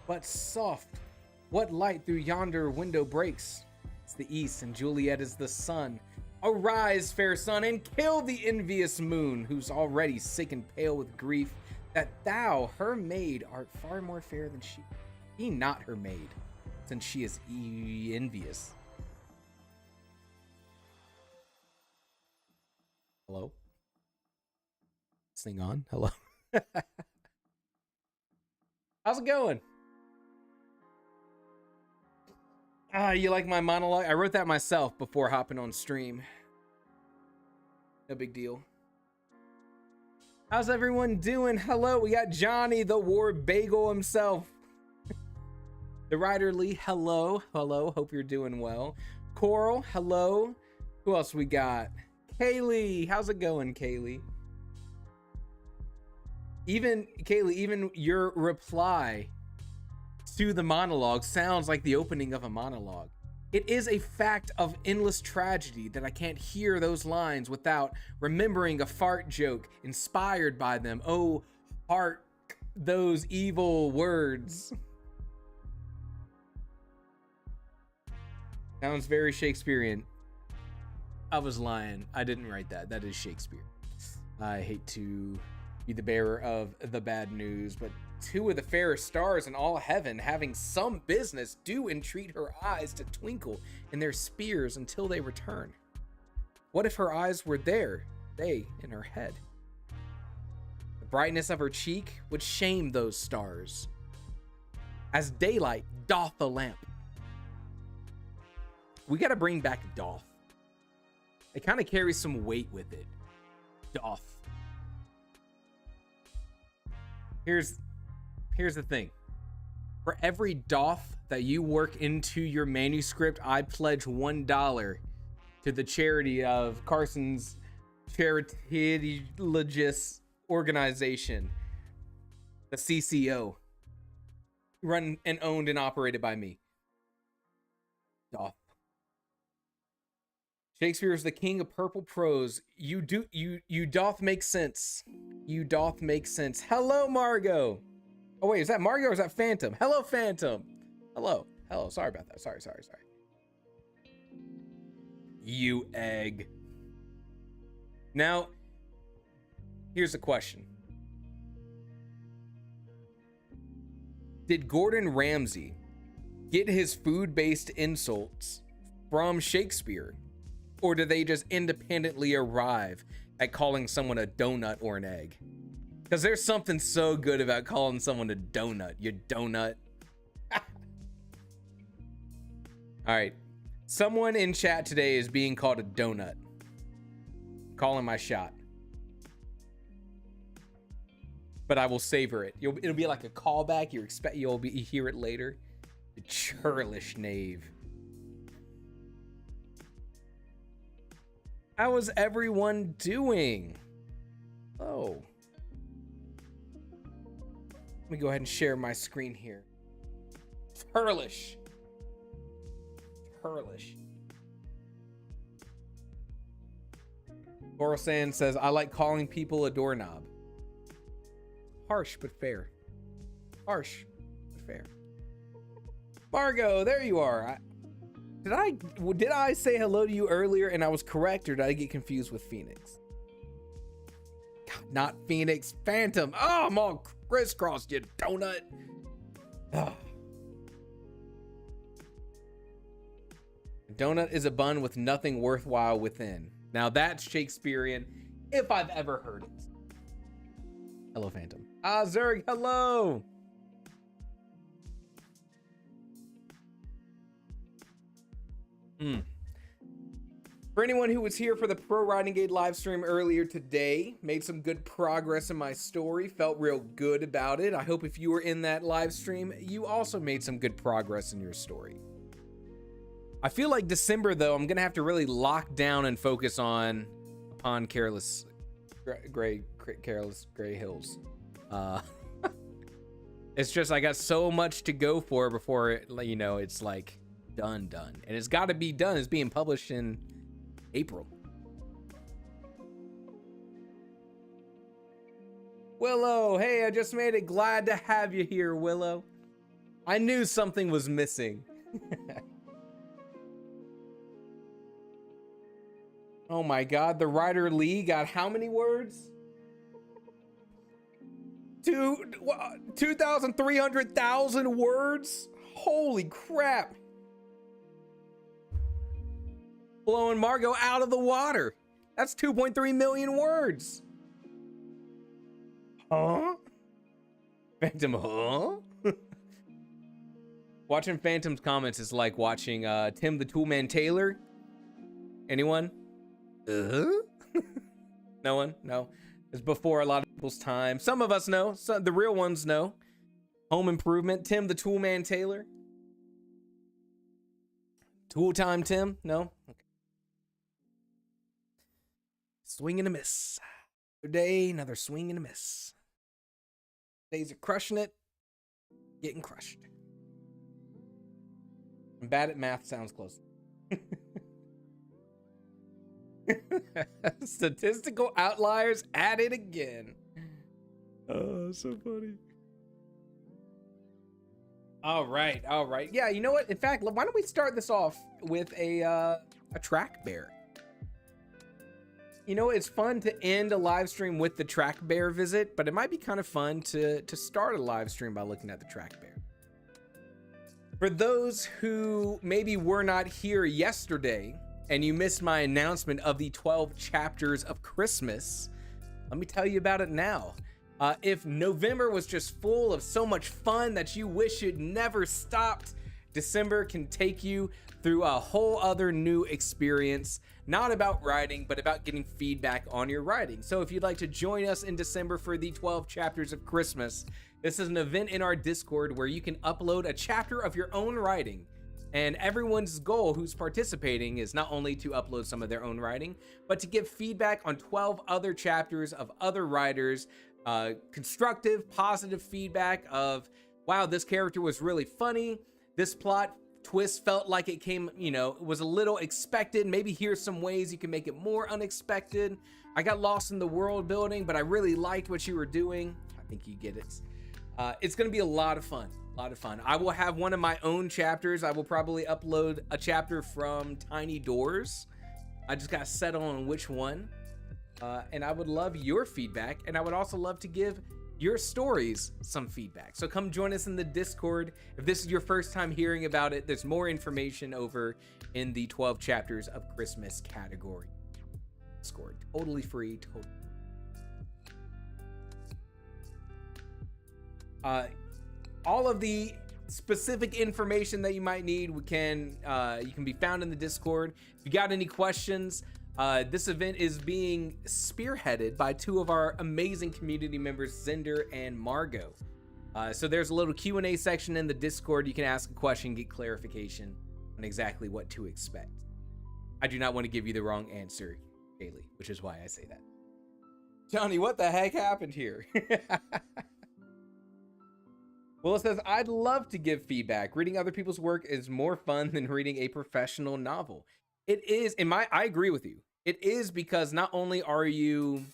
but soft. What light through yonder window breaks? It's the east, and Juliet is the sun. Arise, fair sun, and kill the envious moon, who's already sick and pale with grief, that thou, her maid, art far more fair than she. Be not her maid, since she is envious. Hello? Sing on. Hello. How's it going? You like my monologue? I wrote that myself before hopping on stream. No big deal. How's everyone doing? Hello, we got Johnny, the war bagel himself. The Rider Lee, hello. Hello, hope you're doing well. Coral, hello. Who else we got? Kaylee, how's it going, Kaylee? Kaylee, even your reply to the monologue sounds like the opening of a monologue. It is a fact of endless tragedy that I can't hear those lines without remembering a fart joke inspired by them. Oh, heart, those evil words. Sounds very Shakespearean. I was lying. I didn't write that. That is Shakespeare. I hate to be the bearer of the bad news, but two of the fairest stars in all heaven, having some business, do entreat her eyes to twinkle in their spheres until they return. What if her eyes were there, they in her head? The brightness of her cheek would shame those stars, as daylight doth the lamp. We gotta bring back doth. It kind of carries some weight with it. Doth. Here's the thing. For every doth that you work into your manuscript, I pledge $1 to the charity of Carson's charity-logist organization, the CCO, run and owned and operated by me. Doth. Shakespeare is the king of purple prose. You doth make sense. You doth make sense. Hello, Margot. Oh wait, is that Margot or is that Phantom? Hello, Phantom. Hello. Hello. Sorry about that. Sorry. You egg. Now, here's a question. Did Gordon Ramsay get his food-based insults from Shakespeare? Or do they just independently arrive at calling someone a donut or an egg? Because there's something so good about calling someone a donut. You donut. All right. Someone in chat today is being called a donut. Calling my shot. But I will savor it. It'll be like a callback. You'll hear it later. The churlish knave. How is everyone doing? Oh. Let me go ahead and share my screen here. Churlish. Coral Sand says, I like calling people a doorknob. Harsh but fair. Harsh but fair. Margot, there you are. Did I say hello to you earlier and I was correct, or did I get confused with Phoenix? God, not Phoenix, Phantom. Oh, I'm all crisscrossed, you donut. Oh. A donut is a bun with nothing worthwhile within. Now that's Shakespearean, if I've ever heard it. Hello, Phantom. Ah, Zerg, hello. For anyone who was here for the Pro Riding Gate live stream earlier today, made some good progress in my story, felt real good about it. I hope if you were in that live stream, you also made some good progress in your story. I feel like December, though, I'm gonna have to really lock down and focus upon Careless Gray Hills. It's just I got so much to go for before it's like done, and it's got to be done. It's being published in April. Willow, hey, I just made it. Glad to have you here, Willow. I knew something was missing. Oh my God, the writer Lee got how many words? 2,300,000 words? Holy crap. Blowing Margot out of the water. That's 2.3 million words. Huh? Phantom, huh? Watching Phantom's comments is like watching Tim the Toolman Taylor. Anyone? No one? No. It's before a lot of people's time. Some of us know. Some, the real ones know. Home Improvement. Tim the Toolman Taylor. Tool Time Tim? No? Okay. Swing and a miss. Another day, another swing and a miss. Days are crushing it. Getting crushed. I'm bad at math, sounds close. Statistical outliers at it again. Oh, so funny. All right. Yeah, you know what? In fact, why don't we start this off with a track bear? You know, it's fun to end a live stream with the track bear visit, but it might be kind of fun to start a live stream by looking at the track bear. For those who maybe were not here yesterday and you missed my announcement of the 12 chapters of Christmas, let me tell you about it now. If November was just full of so much fun that you wish it never stopped, December can take you through a whole other new experience, not about writing, but about getting feedback on your writing. So if you'd like to join us in December for the 12 chapters of Christmas, this is an event in our Discord where you can upload a chapter of your own writing. And everyone's goal who's participating is not only to upload some of their own writing, but to give feedback on 12 other chapters of other writers, constructive, positive feedback of, wow, this character was really funny. This plot twist felt like it came, you know, was a little expected. Maybe here's some ways you can make it more unexpected. I got lost in the world building, but I really liked what you were doing. I think you get it. It's going to be a lot of fun. I will have one of my own chapters. I will probably upload a chapter from Tiny Doors. I just got to settle on which one. And I would love your feedback. And I would also love to give your stories some feedback. So come join us in the Discord. If this is your first time hearing about it, there's more information over in the 12 chapters of Christmas category. Discord, totally free, all of the specific information that you might need you can be found in the Discord. If you got any questions, this event is being spearheaded by two of our amazing community members, Zender and Margot. So there's a little Q&A section in the Discord. You can ask a question, get clarification on exactly what to expect. I do not want to give you the wrong answer daily, which is why I say that. Johnny, what the heck happened here? Well, it says, I'd love to give feedback. Reading other people's work is more fun than reading a professional novel. It is, I agree with you. It is, because not only are you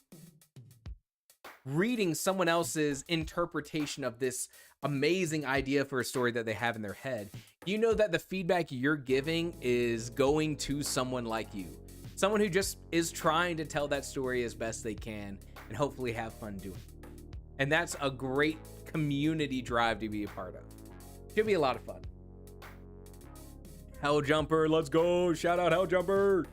reading someone else's interpretation of this amazing idea for a story that they have in their head, you know that the feedback you're giving is going to someone like you. Someone who just is trying to tell that story as best they can and hopefully have fun doing it. And that's a great community drive to be a part of. Should be a lot of fun. Hell Jumper, let's go. Shout out Hell Jumper.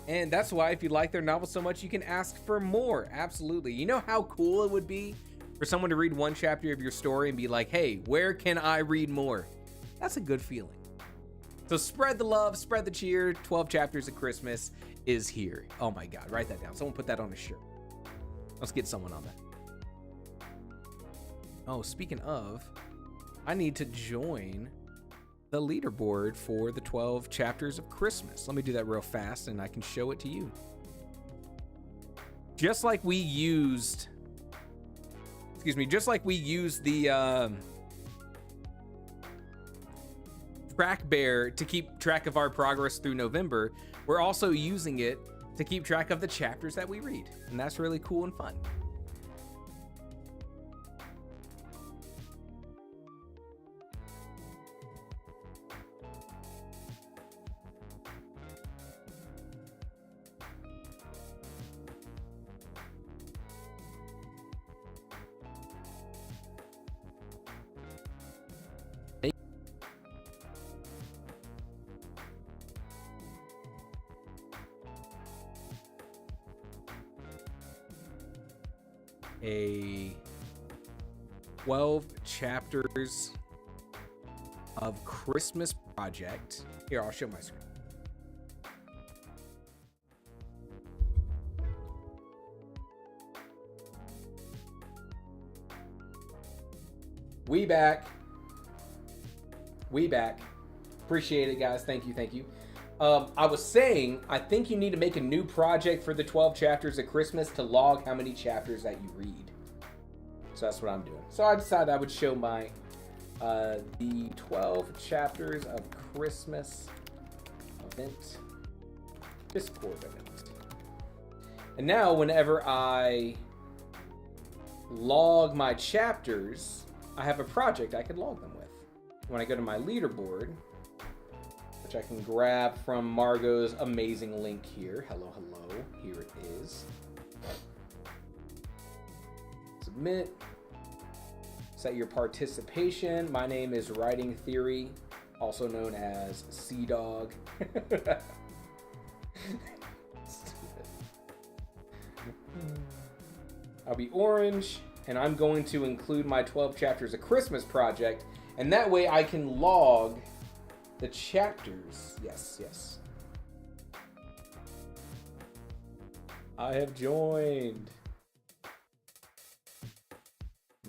And that's why if you like their novel so much, you can ask for more. Absolutely. You know how cool it would be for someone to read one chapter of your story and be like, hey, where can I read more? That's a good feeling. So spread the love, spread the cheer. 12 chapters of Christmas is here. Oh my God, write that down. Someone put that on a shirt. Let's get someone on that. Oh, speaking of, I need to join the leaderboard for the 12 chapters of Christmas. Let me do that real fast and I can show it to you. Just like we used, the track bear to keep track of our progress through November, we're also using it to keep track of the chapters that we read. And that's really cool and fun. a 12 chapters of Christmas project. Here, I'll show my screen. We back. Appreciate it, guys. Thank you. I was saying, I think you need to make a new project for the 12 chapters of Christmas to log how many chapters that you read. So that's what I'm doing. So I decided I would show my the 12 chapters of Christmas event, Discord event. And now whenever I log my chapters, I have a project I could log them with. When I go to my leaderboard, which I can grab from Margot's amazing link here. Hello. Here it is. Submit. Set your participation. My name is Writing Theory, also known as Sea-Dog. I'll be orange, and I'm going to include my 12 chapters of Christmas project, and that way I can log the chapters. Yes. I have joined.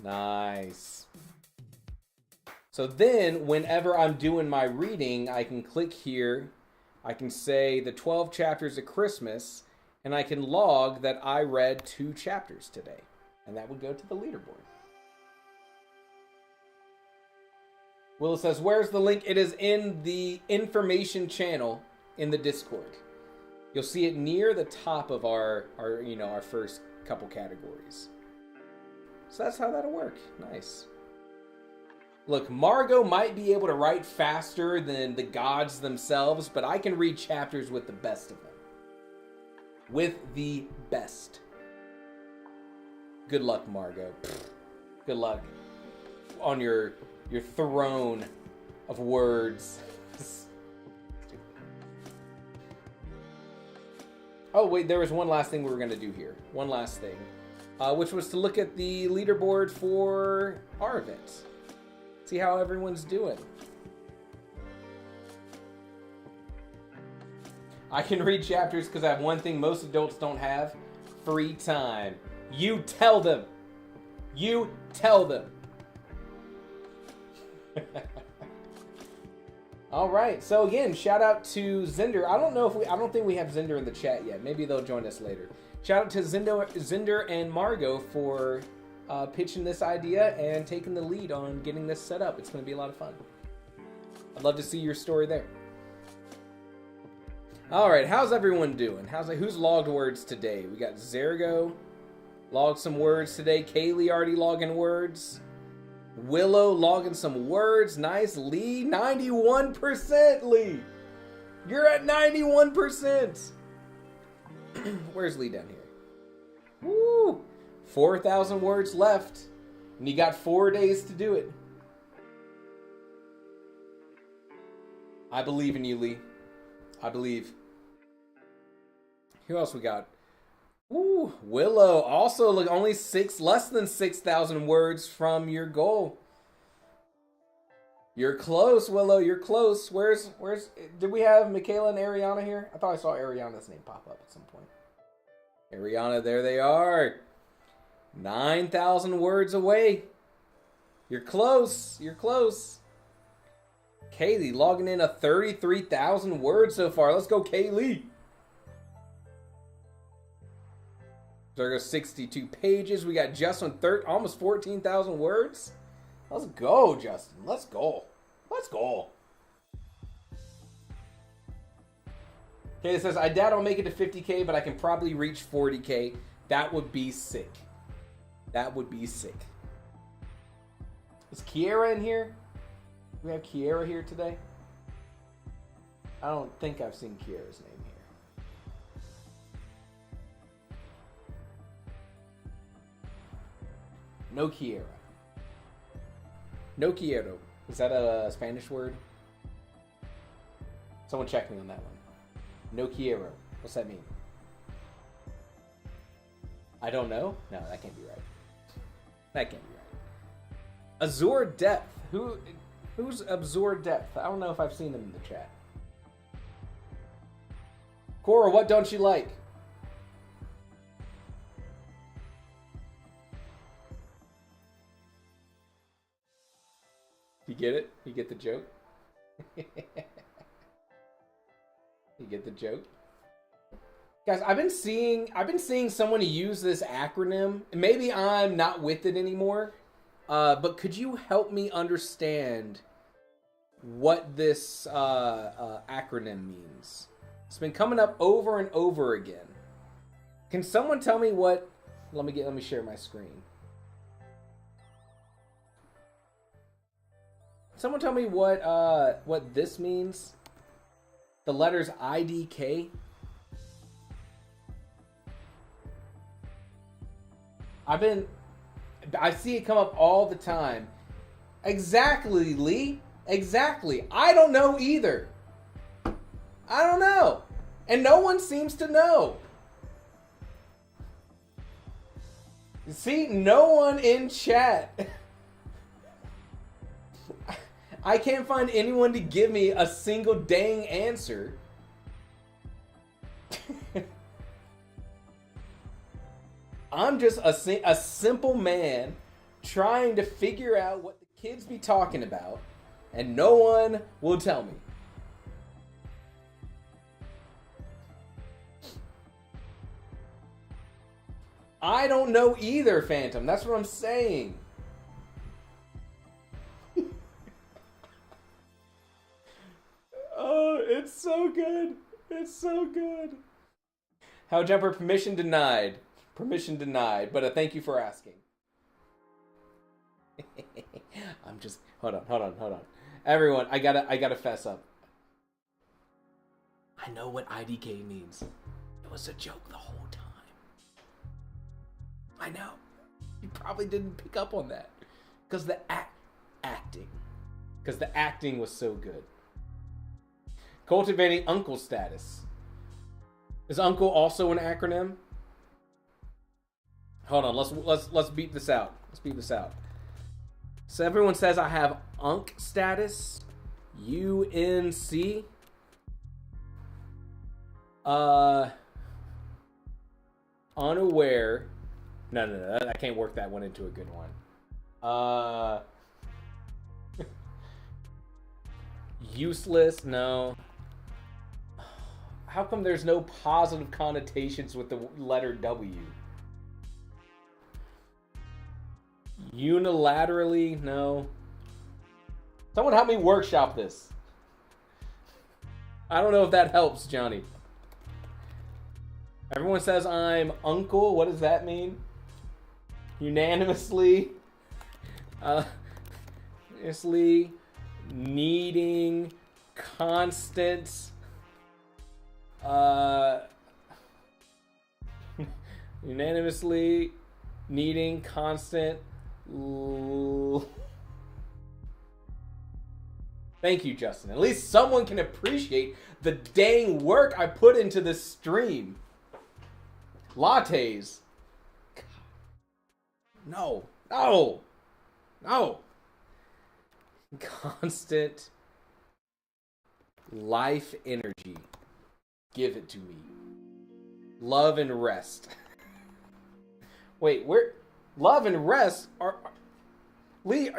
Nice. So then, whenever I'm doing my reading, I can click here. I can say the 12 chapters of Christmas, and I can log that I read 2 chapters today. And that would go to the leaderboard. Will says, where's the link? It is in the information channel in the Discord. You'll see it near the top of our first couple categories. So that's how that'll work. Nice. Look, Margot might be able to write faster than the gods themselves, but I can read chapters with the best of them. With the best. Good luck, Margot. Good luck on your throne of words. Oh, wait, there was one last thing we were going to do here. One last thing. Which was to look at the leaderboard for our event. See how everyone's doing. I can read chapters because I have one thing most adults don't have. Free time. You tell them. You tell them. All right. So again, shout out to Zinder. I don't think we have Zinder in the chat yet. Maybe they'll join us later. Shout out to Zinder and Margot for pitching this idea and taking the lead on getting this set up. It's going to be a lot of fun. I'd love to see your story there. All right, how's everyone doing? Who's logged words today? We got Zergo logged some words today. Kaylee already logging words. Willow logging some words. Nice. Lee, 91%. Lee, you're at 91%. Where's Lee down here? Woo! 4,000 words left, and you got 4 days to do it. I believe in you, Lee. I believe. Who else we got? Ooh, Willow. Also, look, only less than 6,000 words from your goal. You're close, Willow. You're close. Where's? Did we have Michaela and Ariana here? I thought I saw Ariana's name pop up at some point. Ariana, there they are. 9,000 words away. You're close. You're close. Kaylee logging in a 33,000 words so far. Let's go, Kaylee. There goes 62 pages. We got Justin almost 14,000 words. Let's go, Justin. Let's go. Let's go. Okay, it says, I doubt I'll make it to 50K, but I can probably reach 40K. That would be sick. That would be sick. Is Kiera in here? Do we have Kiera here today? I don't think I've seen Kiera's name here. No Kiera. No quiero. Is that a Spanish word? Someone check me on that one. No quiero. What's that mean? I don't know? No, that can't be right. That can't be right. Azure Depth. Who's Azure Depth? I don't know if I've seen them in the chat. Cora, what don't you like? You get it? You get the joke? You get the joke? Guys, I've been seeing someone use this acronym. Maybe I'm not with it anymore. But could you help me understand what this acronym means? It's been coming up over and over again. Can someone tell me what? Let me share my screen. Someone tell me what this means? The letters IDK. I see it come up all the time. Exactly, Lee. Exactly. I don't know either. I don't know. And no one seems to know. See, no one in chat. I can't find anyone to give me a single dang answer. I'm just a simple man trying to figure out what the kids be talking about, and no one will tell me. I don't know either, Phantom. That's what I'm saying. Oh, it's so good. It's so good. How Jumper, permission denied. Permission denied, but thank you for asking. I'm just hold on. Everyone, I gotta fess up. I know what IDK means. It was a joke the whole time. I know. You probably didn't pick up on that because the acting was so good. Cultivating uncle status. Is uncle also an acronym? Hold on, let's beat this out. Let's beat this out. So everyone says I have unk status. UNC. Unaware. No. I can't work that one into a good one. Useless. No. How come there's no positive connotations with the letter W? Unilaterally, no. Someone help me workshop this. I don't know if that helps, Johnny. Everyone says I'm uncle. What does that mean? Unanimously. Unanimously needing constant. Unanimously needing constant. Thank you, Justin. At least someone can appreciate the dang work I put into this stream. Lattes. No. Constant life energy. Give it to me. Love and rest. Wait, where? Love and rest Lee,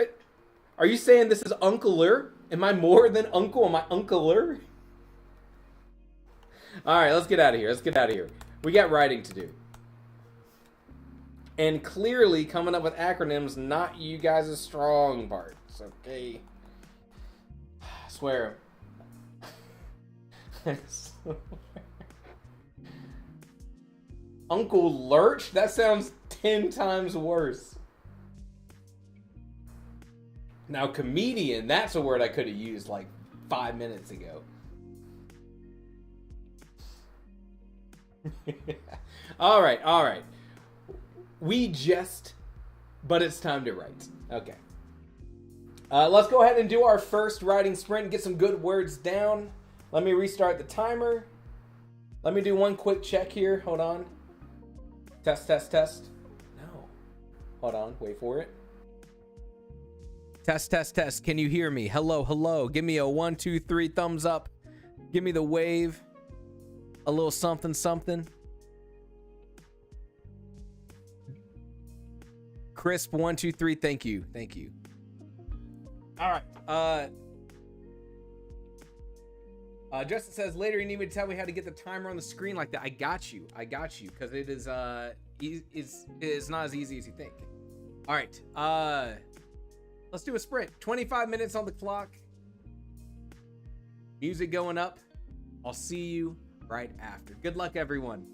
are you saying this is uncler? Am I more than uncle? Am I uncler? Alright, let's get out of here. We got writing to do. And clearly coming up with acronyms, not you guys' strong parts, okay? I swear. Uncle Lurch? That sounds 10 times worse. Now, comedian, that's a word I could have used like 5 minutes ago. All right. We jest, but it's time to write. Okay. Let's go ahead and do our first writing sprint and get some good words down. Let me restart the timer. Let me do one quick check here. Hold on. Test. No. Hold on, wait for it. Test, test, test. Can you hear me? Hello, hello. Give me a 1, 2, 3 thumbs up. Give me the wave. A little something, something. Crisp 1, 2, 3. Thank you. Thank you. All right. Justin says later you need me to tell me how to get the timer on the screen like that. I got you. I got you because it is it's not as easy as you think. All right. Let's do a sprint. 25 minutes on the clock. Music going up. I'll see you right after. Good luck, everyone.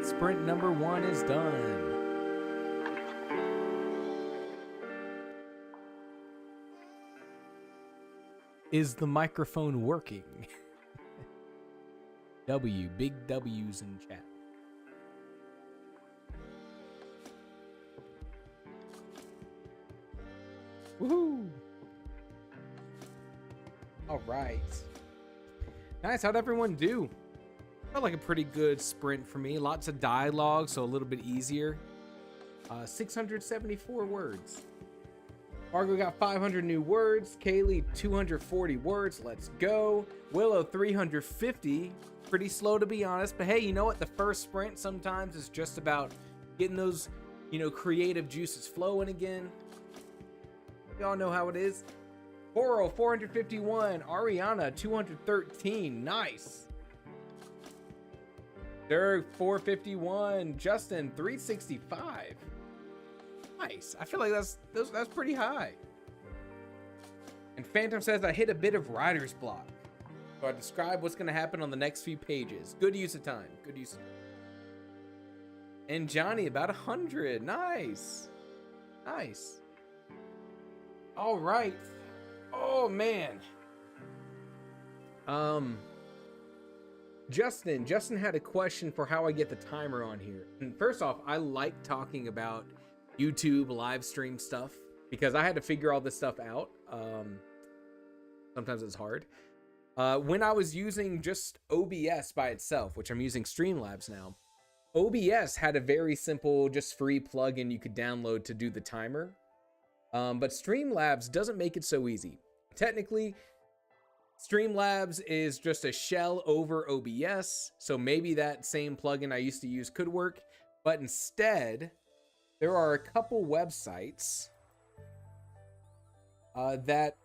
Sprint number 1 is done. Is the microphone working? Big W's in chat. Woohoo! All right. Nice. How'd everyone do? Felt like a pretty good sprint for me. Lots of dialogue, so a little bit easier. 674 words. Margo got 500 new words. Kaylee, 240 words. Let's go. Willow, 350. Pretty slow, to be honest. But hey, you know what? The first sprint sometimes is just about getting those, creative juices flowing again. Y'all know how it is. Coral, 451. Ariana, 213. Nice. Dirk, 451. Justin, 365. Nice. I feel like that's pretty high. And Phantom says, I hit a bit of writer's block. So I describe what's going to happen on the next few pages. Good use of time. Good use of time. And Johnny, about 100. Nice. Nice. All right. Oh, man. Justin had a question for how I get the timer on here. And first off, I like talking about YouTube live stream stuff because I had to figure all this stuff out. Sometimes it's hard. When I was using just OBS by itself, which I'm using Streamlabs now, OBS had a very simple, just free plugin you could download to do the timer. But Streamlabs doesn't make it so easy. Technically, Streamlabs is just a shell over OBS, so maybe that same plugin I used to use could work, but instead, there are a couple websites that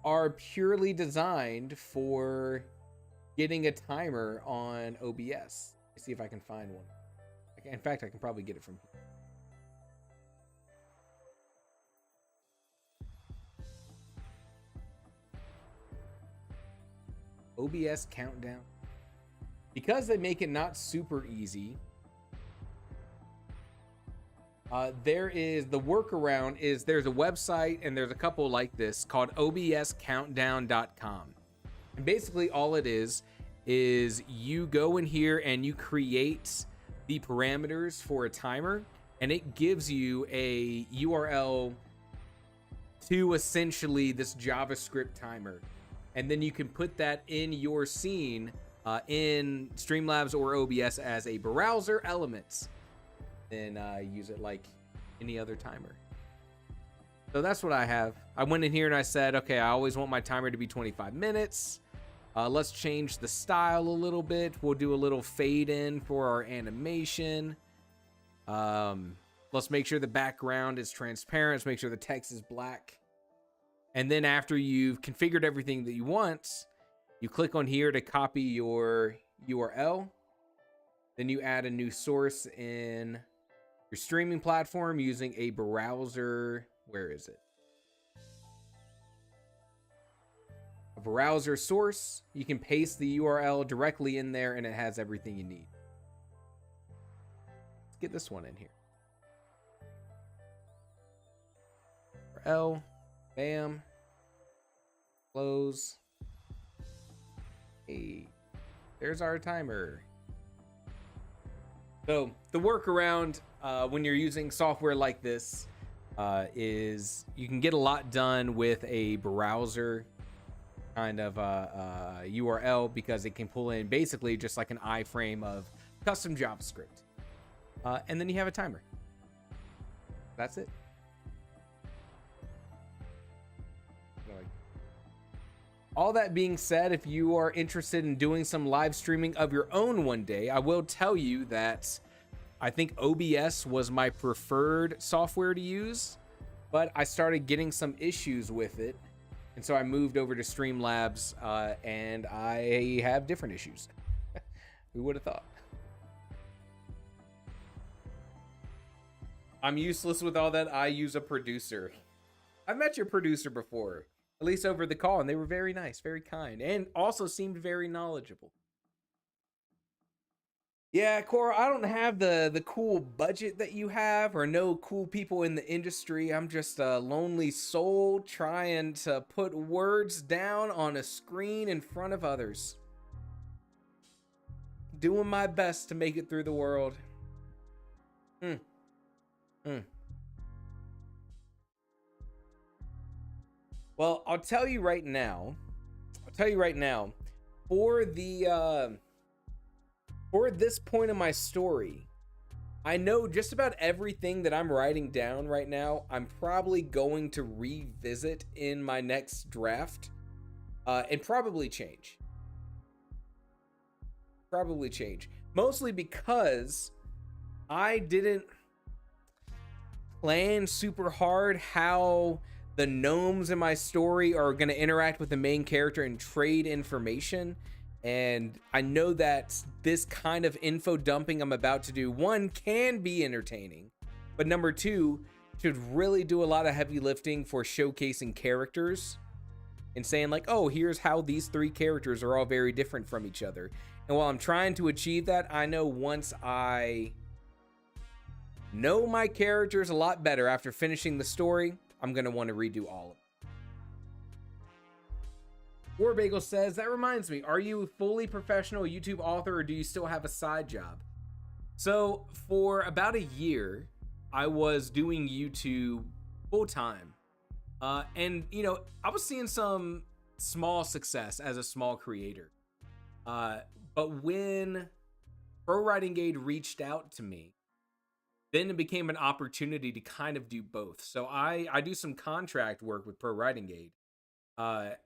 are purely designed for getting a timer on OBS. Let's see if I can find one. In fact, I can probably get it from here. OBS countdown. Because they make it not super easy, there is the workaround is there's a website and there's a couple like this called obscountdown.com. And basically all it is you go in here and you create the parameters for a timer, and it gives you a URL to essentially this JavaScript timer. And then you can put that in your scene in Streamlabs or OBS as a browser element. Then use it like any other timer. So that's what I have. I went in here and I said, okay, I always want my timer to be 25 minutes. Let's change the style a little bit. We'll do a little fade in for our animation. Let's make sure the background is transparent. Let's make sure the text is black. And then after you've configured everything that you want, you click on here to copy your URL. Then you add a new source in your streaming platform using a browser. Where is it? A browser source. You can paste the URL directly in there and it has everything you need. Let's get this one in here. URL. Bam. Close. Hey, there's our timer. So the workaround when you're using software like this is you can get a lot done with a browser kind of URL because it can pull in basically just like an iframe of custom JavaScript. And then you have a timer. That's it. All that being said, if you are interested in doing some live streaming of your own one day, I will tell you that I think OBS was my preferred software to use, but I started getting some issues with it. And so I moved over to Streamlabs and I have different issues. Who would have thought? I'm useless with all that. I use a producer. I've met your producer before. At least over the call, and they were very nice, very kind, and also seemed very knowledgeable. Yeah, Cora, I don't have the cool budget that you have or no cool people in the industry. I'm just a lonely soul trying to put words down on a screen in front of others. Doing my best to make it through the world. Well, I'll tell you right now, for this point of my story, I know just about everything that I'm writing down right now, I'm probably going to revisit in my next draft, and probably change. Mostly because I didn't plan super hard how the gnomes in my story are going to interact with the main character and trade information. And I know that this kind of info dumping I'm about to do, one, can be entertaining, but number two, should really do a lot of heavy lifting for showcasing characters and saying like, oh, here's how these three characters are all very different from each other. And while I'm trying to achieve that, I know once I know my characters a lot better after finishing the story, I'm going to want to redo all of them. War Bagel says, that reminds me, are you a fully professional YouTube author or do you still have a side job? So for about a year, I was doing YouTube full time. And, you know, I was seeing some small success as a small creator. But when Pro Writing Aid reached out to me, then it became an opportunity to kind of do both. So I do some contract work with Pro Writing Aid.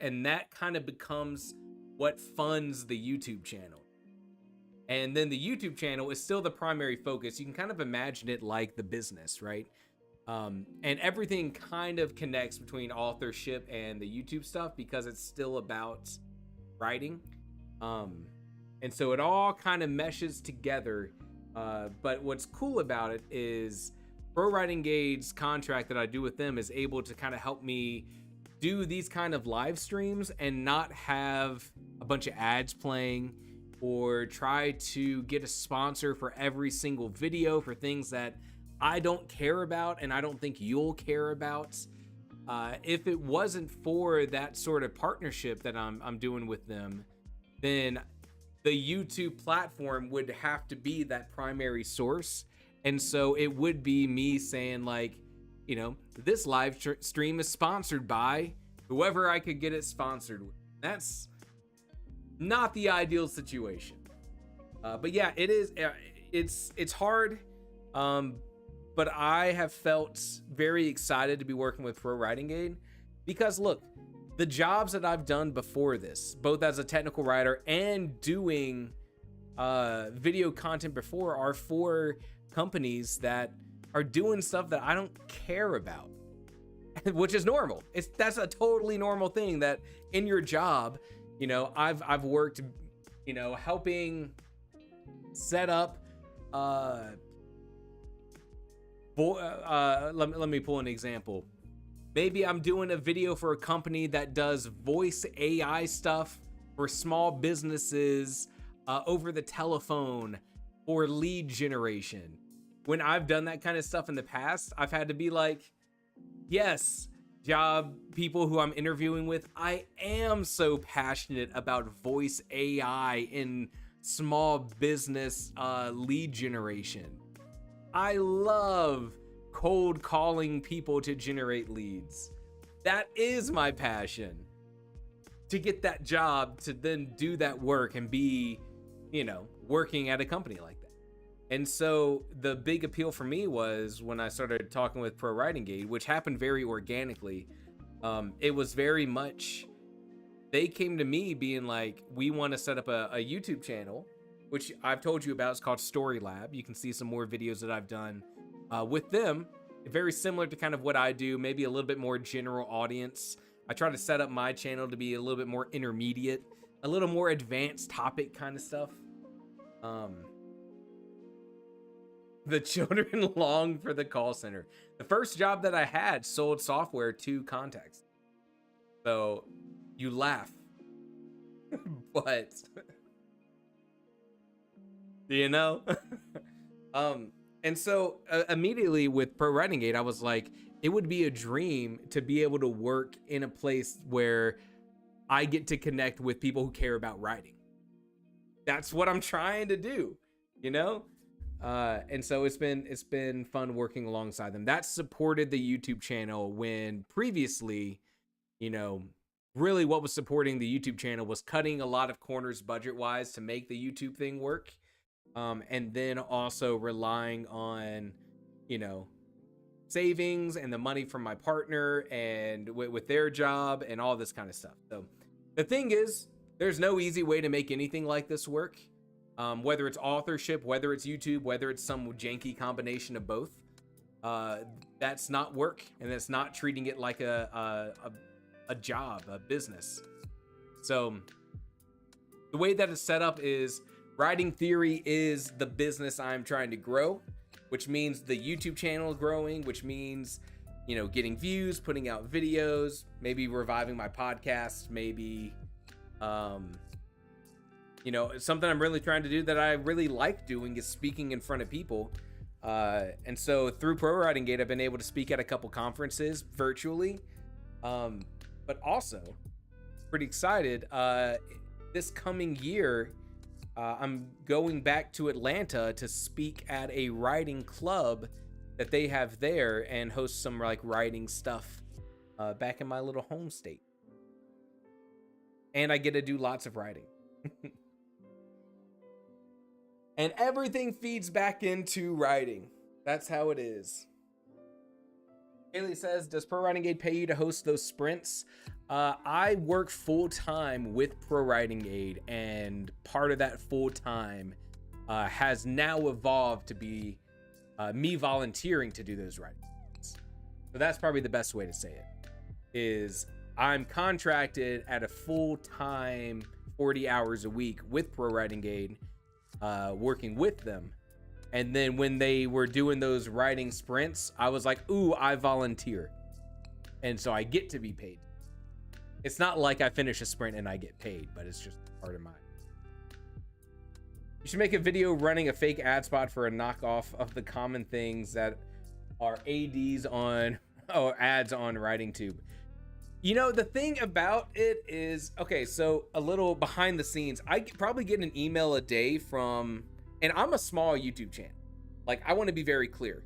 And that kind of becomes what funds the YouTube channel. And then the YouTube channel is still the primary focus. You can kind of imagine it like the business, right? And everything kind of connects between authorship and the YouTube stuff because it's still about writing. And so it all kind of meshes together. But what's cool about it is Pro Writing Aid's contract that I do with them is able to kind of help me do these kind of live streams and not have a bunch of ads playing or try to get a sponsor for every single video for things that I don't care about and I don't think you'll care about. If it wasn't for that sort of partnership that I'm doing with them, then the YouTube platform would have to be that primary source. And so it would be me saying like, you know, this live stream is sponsored by whoever I could get it sponsored with. That's not the ideal situation. But yeah, it is. It's hard. But I have felt very excited to be working with Pro Writing Aid because look, the jobs that I've done before this, both as a technical writer and doing video content before, are for companies that are doing stuff that I don't care about, which is normal. That's a totally normal thing, that in your job, you know, I've worked, you know, helping set up let me pull an example. Maybe I'm doing a video for a company that does voice AI stuff for small businesses over the telephone or lead generation. When I've done that kind of stuff in the past, I've had to be like, yes, job people who I'm interviewing with, I am so passionate about voice AI in small business lead generation. I love cold calling people to generate leads. That is my passion. To get that job, to then do that work and be, you know, working at a company like that. And so the big appeal for me was when I started talking with Pro Writing Aid, which happened very organically. It was very much, they came to me being like, we want to set up a YouTube channel, which I've told you about. It's called Story Lab. You can see some more videos that I've done with them. Very similar to kind of what I do, maybe a little bit more general audience. I try to set up my channel to be a little bit more intermediate, a little more advanced topic kind of stuff. The children long for the call center. The first job that I had sold software to contacts. So you laugh, but you know, and so immediately with Pro Writing Aid, I was like, it would be a dream to be able to work in a place where I get to connect with people who care about writing. That's what I'm trying to do, you know? And so it's been fun working alongside them. That supported the YouTube channel when previously, you know, really what was supporting the YouTube channel was cutting a lot of corners budget-wise to make the YouTube thing work. And then also relying on, you know, savings and the money from my partner and with their job and all this kind of stuff. So the thing is, there's no easy way to make anything like this work. Whether it's authorship, whether it's YouTube, whether it's some janky combination of both, that's not work, and that's not treating it like a job, a business. So the way that it's set up is, Writing Theory is the business I'm trying to grow, which means the YouTube channel is growing, which means, you know, getting views, putting out videos, maybe reviving my podcast, maybe, you know, something I'm really trying to do that I really like doing is speaking in front of people. And so through Pro Writing Aid, I've been able to speak at a couple conferences virtually, but also pretty excited. This coming year, I'm going back to Atlanta to speak at a writing club that they have there and host some like writing stuff back in my little home state. And I get to do lots of writing. And everything feeds back into writing. That's how it is. Haley says, does Pro Writing Aid pay you to host those sprints? I work full-time with Pro Writing Aid, and part of that full-time has now evolved to be me volunteering to do those writing sprints. So that's probably the best way to say it, is I'm contracted at a full-time 40 hours a week with Pro Writing Aid, working with them. And then when they were doing those writing sprints, I was like, ooh, I volunteer. And so I get to be paid. It's not like I finish a sprint and I get paid, but it's just part of mine. You should make a video running a fake ad spot for a knockoff of the common things that are ads on WritingTube. You know, the thing about it is, okay, so a little behind the scenes, I probably get an email a day from, and I'm a small YouTube channel. Like, I want to be very clear.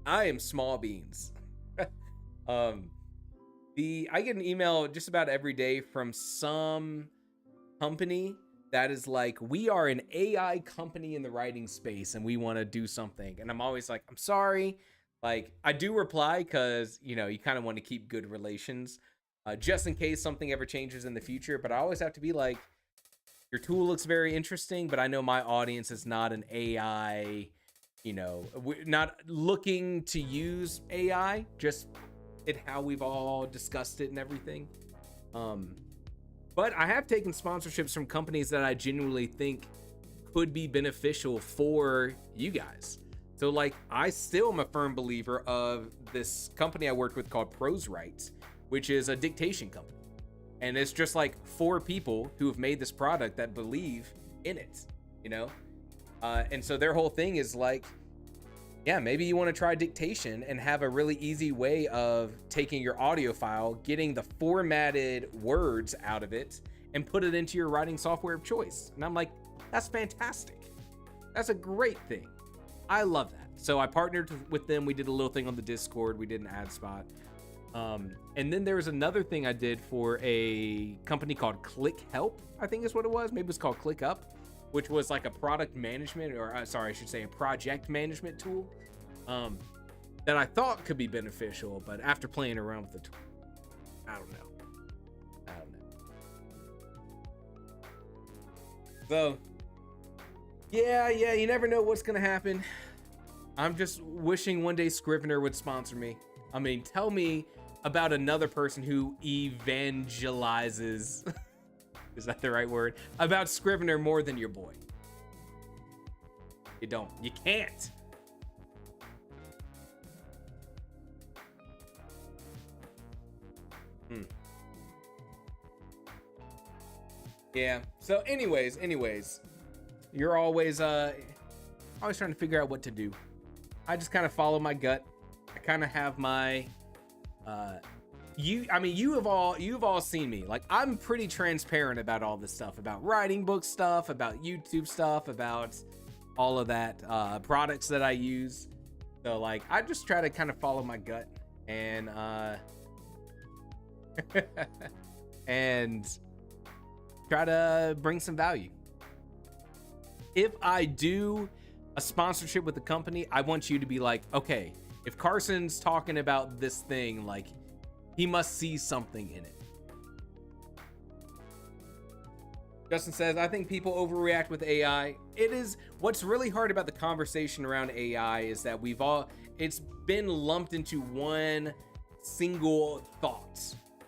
I am small beans. I get an email just about every day from some company that is like, we are an AI company in the writing space and we want to do something. And I'm always like, I'm sorry. Like, I do reply because, you know, you kind of want to keep good relations. just in case something ever changes in the future. But I always have to be like, your tool looks very interesting, but I know my audience is not an AI, we're not looking to use AI, just how we've all discussed it and everything. But I have taken sponsorships from companies that I genuinely think could be beneficial for you guys. So like, I still am a firm believer of this company I worked with called Pros Rights, which is a dictation company. And it's just like 4 people who have made this product that believe in it, and so their whole thing is like, yeah, maybe you want to try dictation and have a really easy way of taking your audio file, getting the formatted words out of it, and put it into your writing software of choice. And I'm like, that's fantastic. That's a great thing. I love that. So I partnered with them. We did a little thing on the Discord. We did an ad spot. And then there was another thing I did for a company called ClickHelp, I think is what it was. Maybe it was called ClickUp, which was like a product management, or sorry, I should say a project management tool that I thought could be beneficial. But after playing around with the tool, I don't know. So, yeah, you never know what's going to happen. I'm just wishing one day Scrivener would sponsor me. I mean, tell me about another person who evangelizes, is that the right word, about Scrivener more than your boy. You don't. You can't. Yeah. So anyways, you're always trying to figure out what to do. I just kind of follow my gut. I kind of have my you've all seen me. Like, I'm pretty transparent about all this stuff, about writing book stuff, about YouTube stuff, about all of that, products that I use. So like, I just try to kind of follow my gut and and try to bring some value. If I do a sponsorship with the company, I want you to be like, okay, if Carson's talking about this thing, like, he must see something in it. Justin says, I think people overreact with AI. It is, what's really hard about the conversation around AI is that it's been lumped into one single thought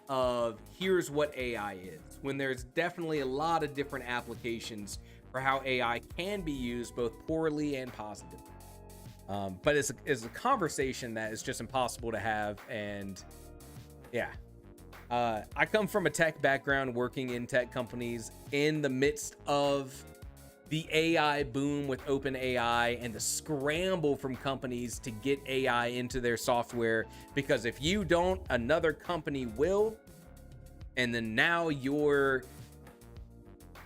of here's what AI is, when there's definitely a lot of different applications for how AI can be used both poorly and positively. But it's a conversation that is just impossible to have. And yeah, I come from a tech background, working in tech companies in the midst of the AI boom with OpenAI and the scramble from companies to get AI into their software, because if you don't, another company will. And then now you're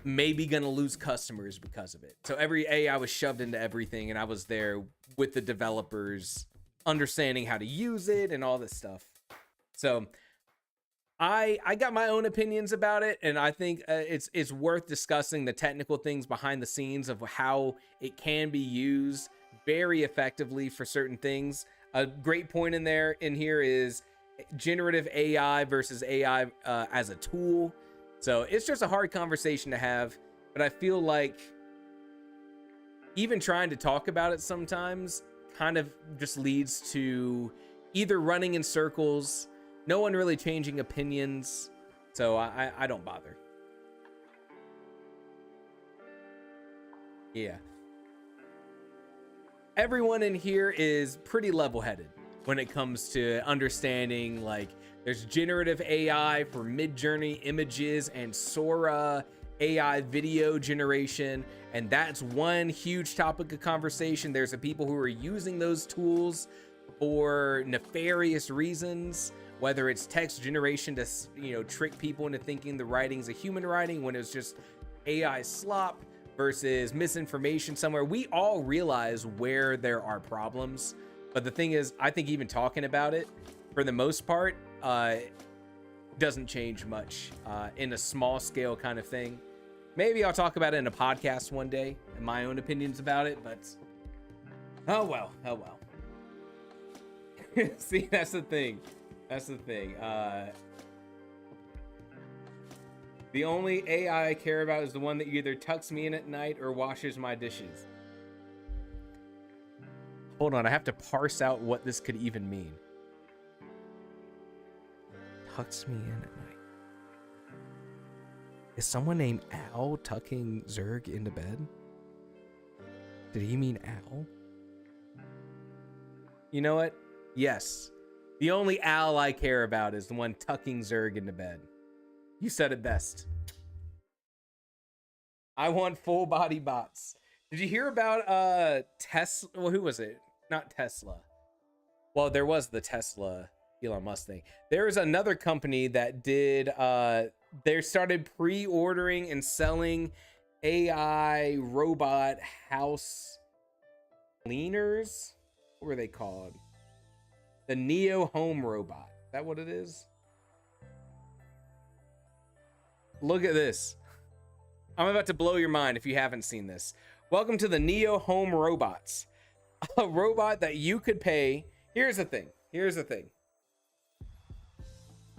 maybe gonna lose customers because of it. So every AI was shoved into everything, and I was there with the developers understanding how to use it and all this stuff. So I got my own opinions about it, and I think it's worth discussing the technical things behind the scenes of how it can be used very effectively for certain things. A great point in here is generative AI versus AI as a tool. So it's just a hard conversation to have, but I feel like even trying to talk about it sometimes kind of just leads to either running in circles, no one really changing opinions. So I don't bother. Yeah. Everyone in here is pretty level-headed when it comes to understanding, like, there's generative AI for Mid-Journey images and Sora AI video generation, and that's one huge topic of conversation. There's the people who are using those tools for nefarious reasons, whether it's text generation to trick people into thinking the writing's a human writing when it's just AI slop, versus misinformation somewhere. We all realize where there are problems, but the thing is, I think even talking about it, for the most part, doesn't change much in a small scale kind of thing. Maybe I'll talk about it in a podcast one day and my own opinions about it, but oh well. See, that's the thing. The only AI I care about is the one that either tucks me in at night or washes my dishes. Hold on, I have to parse out what this could even mean. Tucks me in at night. Is someone named Al tucking Zerg into bed? Did he mean Al? You know what? Yes. The only Al I care about is the one tucking Zerg into bed. You said it best. I want full body bots. Did you hear about Tesla? Well, who was it? Not Tesla. Well, there was the Tesla Elon Musk thing. There's another company that did they started pre-ordering and selling AI robot house cleaners. What were they called? The Neo Home Robot. Is that what it is? Look at this. I'm about to blow your mind if you haven't seen this. Welcome to the Neo Home Robots. A robot that you could pay. Here's the thing.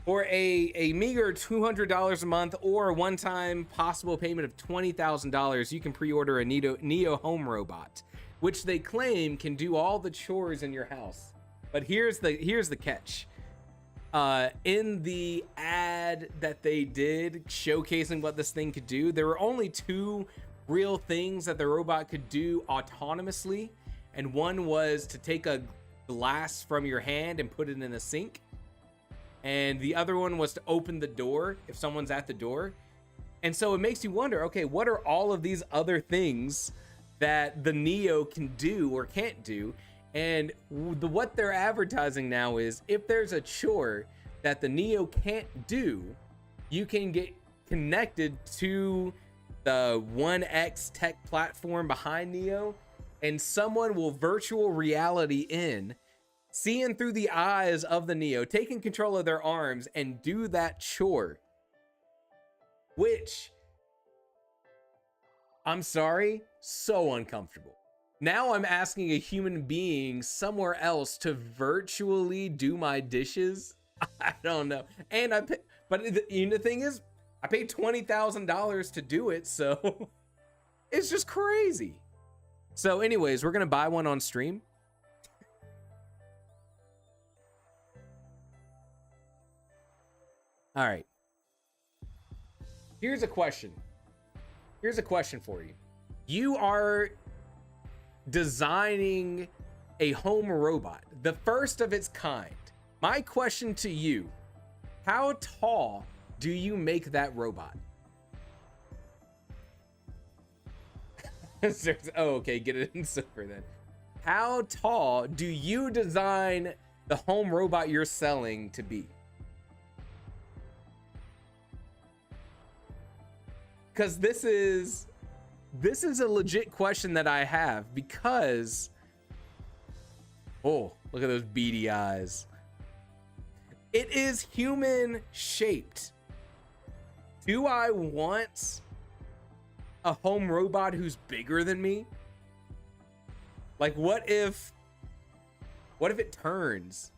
For a meager $200 a month or a one-time possible payment of $20,000, you can pre-order a Neo Home Robot, which they claim can do all the chores in your house. But here's the catch. In the ad that they did showcasing what this thing could do, there were only two real things that the robot could do autonomously, and one was to take a glass from your hand and put it in a sink, and the other one was to open the door if someone's at the door. And so it makes you wonder, okay, what are all of these other things that the Neo can do or can't do? And what they're advertising now is if there's a chore that the Neo can't do, you can get connected to the 1X tech platform behind Neo, and someone will virtual reality in, seeing through the eyes of the Neo, taking control of their arms and do that chore. Which, I'm sorry, so uncomfortable. Now I'm asking a human being somewhere else to virtually do my dishes. I don't know. And the thing is, I paid $20,000 to do it, so it's just crazy. So anyways, we're gonna buy one on stream. All right. Here's a question for you. You are designing a home robot, the first of its kind. My question to you, how tall do you make that robot? Oh, okay, get it in silver then. How tall do you design the home robot you're selling to be? Because this is a legit question that I have, because oh, look at those beady eyes. It is human shaped. Do I want a home robot who's bigger than me? Like, what if it turns?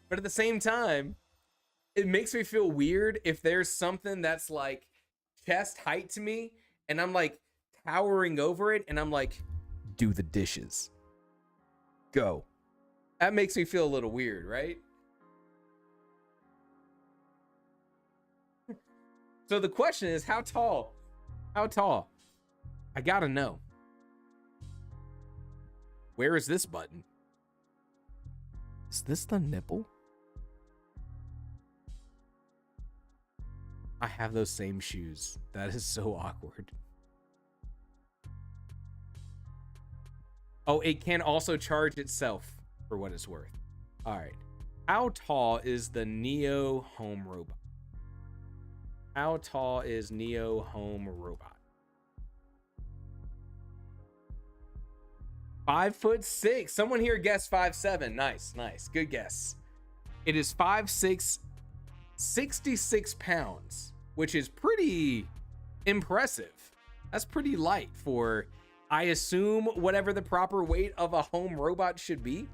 But at the same time, it makes me feel weird if there's something that's like chest height to me and I'm like towering over it and I'm like, do the dishes. Go. That makes me feel a little weird, right? So the question is, how tall? How tall? I gotta know. Where is this button? Is this the nipple? I have those same shoes. That is so awkward. Oh, it can also charge itself for what it's worth. All right. How tall is the Neo Home Robot? How tall is Neo Home Robot? 5'6". Someone here guessed 5'7". Nice, nice. Good guess. It is 5'6", 66 pounds, which is pretty impressive. That's pretty light for, I assume, whatever the proper weight of a home robot should be.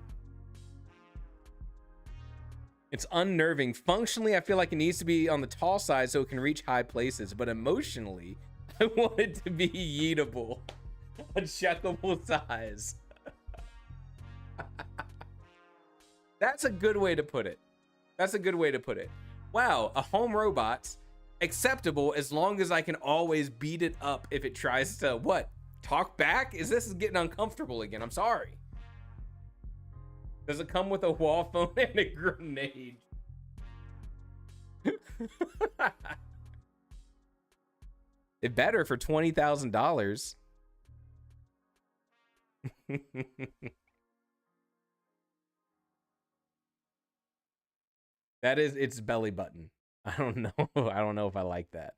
It's unnerving. Functionally, I feel like it needs to be on the tall side so it can reach high places, but emotionally, I want it to be yeetable. A chuckable size. That's a good way to put it. That's a good way to put it. Wow, a home robot, acceptable as long as I can always beat it up if it tries to, what, talk back? This is getting uncomfortable again. I'm sorry. Does it come with a wall phone and a grenade? It better for $20,000. That is its belly button. I don't know. I don't know if I like that.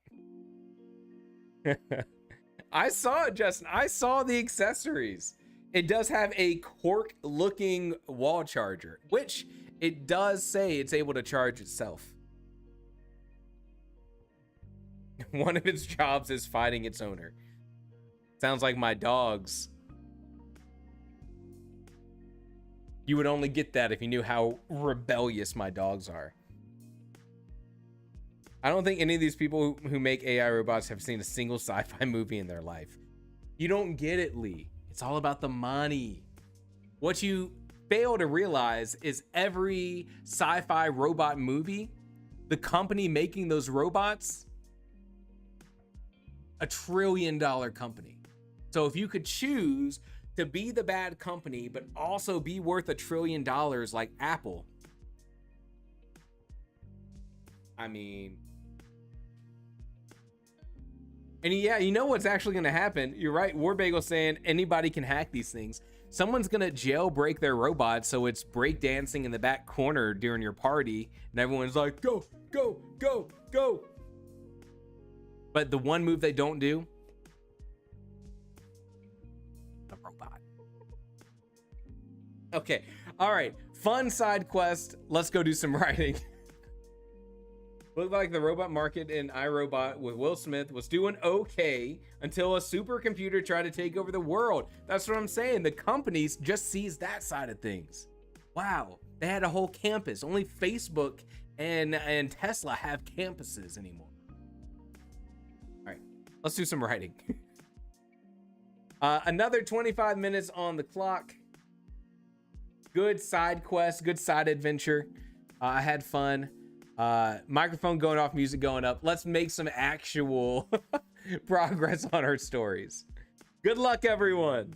I saw it, Justin. I saw the accessories. It does have a cork looking wall charger, which it does say it's able to charge itself. One of its jobs is fighting its owner. Sounds like my dogs. You would only get that if you knew how rebellious my dogs are. I don't think any of these people who make AI robots have seen a single sci-fi movie in their life. You don't get it, Lee. It's all about the money. What you fail to realize is every sci-fi robot movie, the company making those robots, $1 trillion company. So if you could choose to be the bad company, but also be worth $1 trillion like Apple, I mean, and yeah, you know what's actually going to happen? You're right. Warbagel saying anybody can hack these things. Someone's going to jailbreak their robot so it's breakdancing in the back corner during your party, and everyone's like, go, go, go, go. But the one move they don't do, a robot. Okay. All right. Fun side quest. Let's go do some writing. Looked like the robot market in iRobot with Will Smith was doing okay until a supercomputer tried to take over the world. That's what I'm saying. The companies just sees that side of things. Wow. They had a whole campus. Only Facebook and Tesla have campuses anymore. All right. Let's do some writing. Another 25 minutes on the clock. Good side quest. Good side adventure. I had fun. Microphone going off, music going up. Let's make some actual progress on our stories. Good luck, everyone.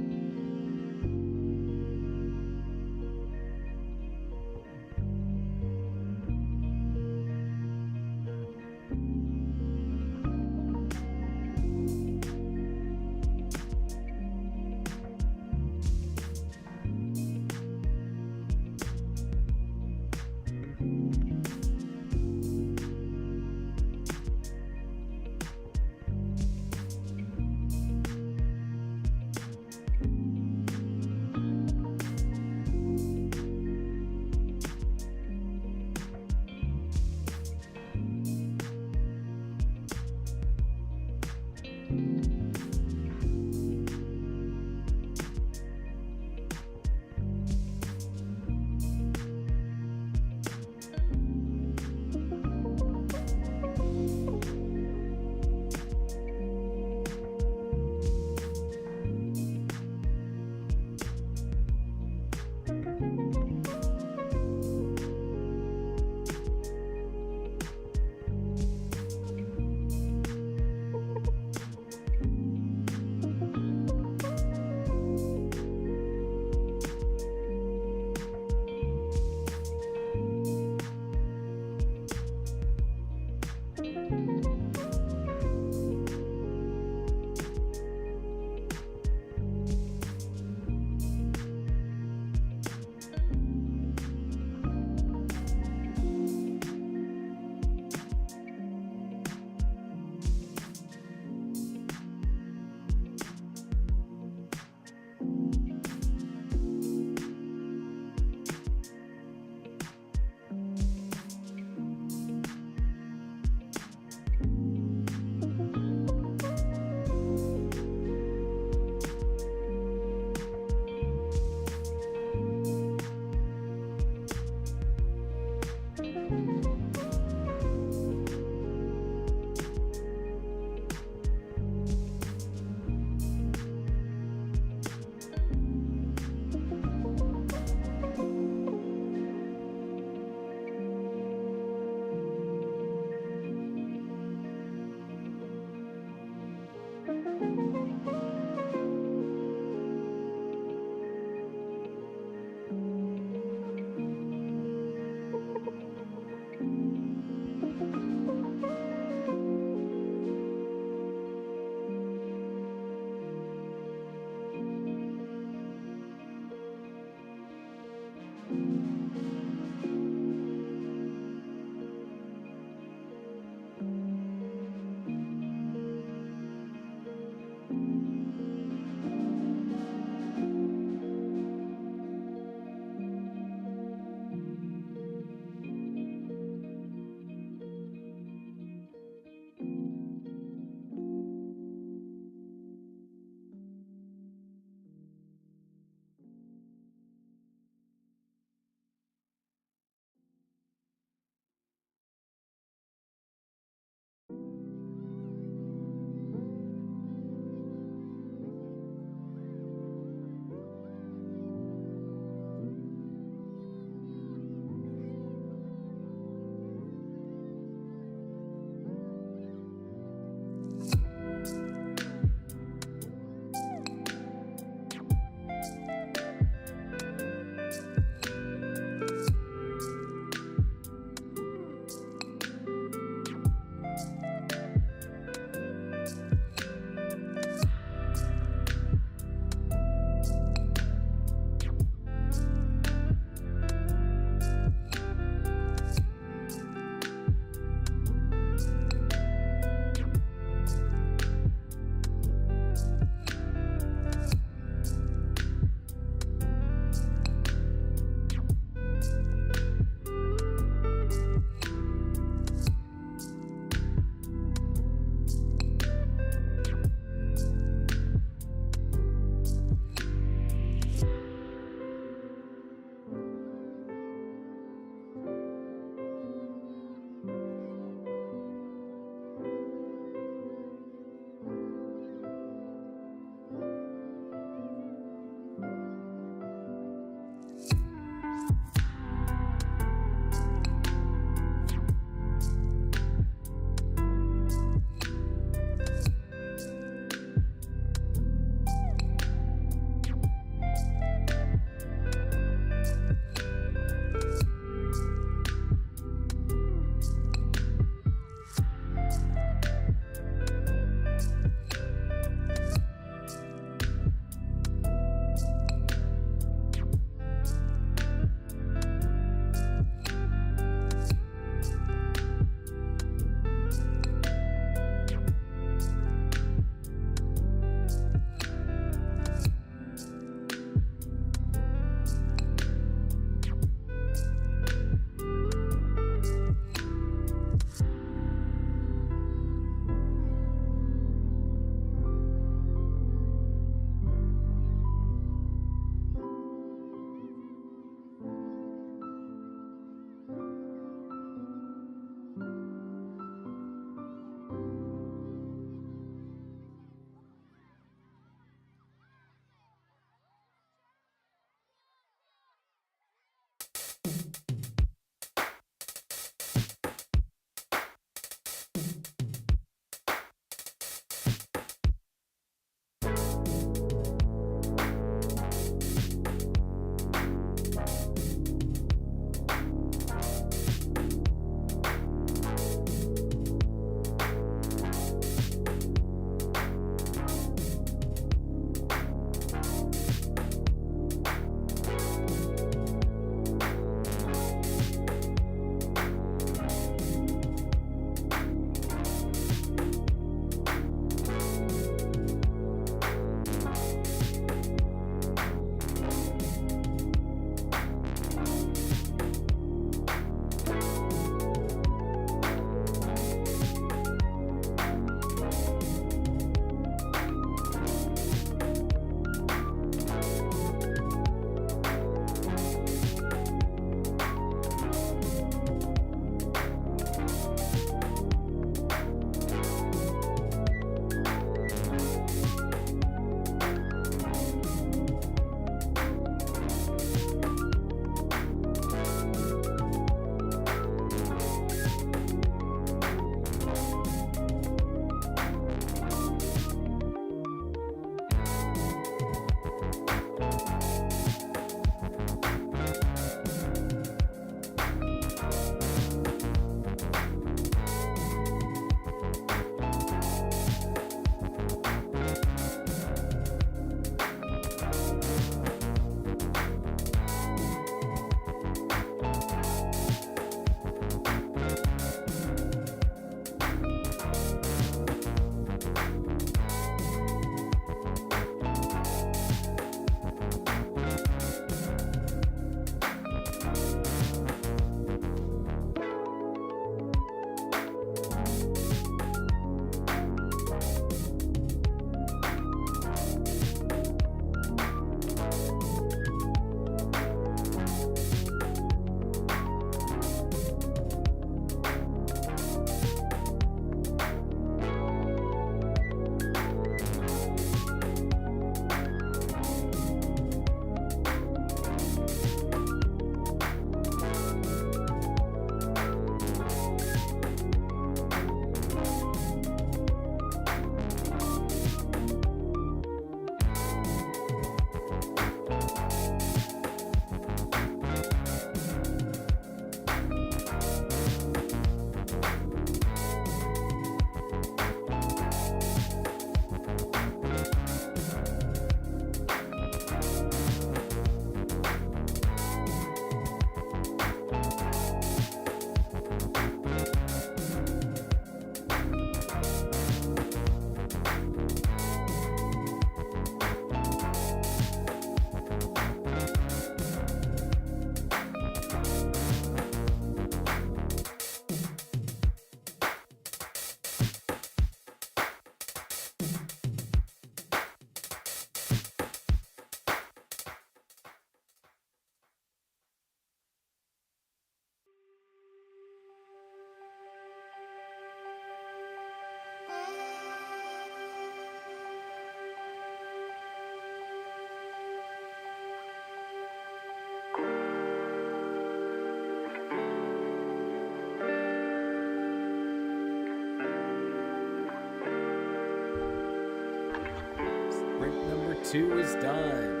2 is done.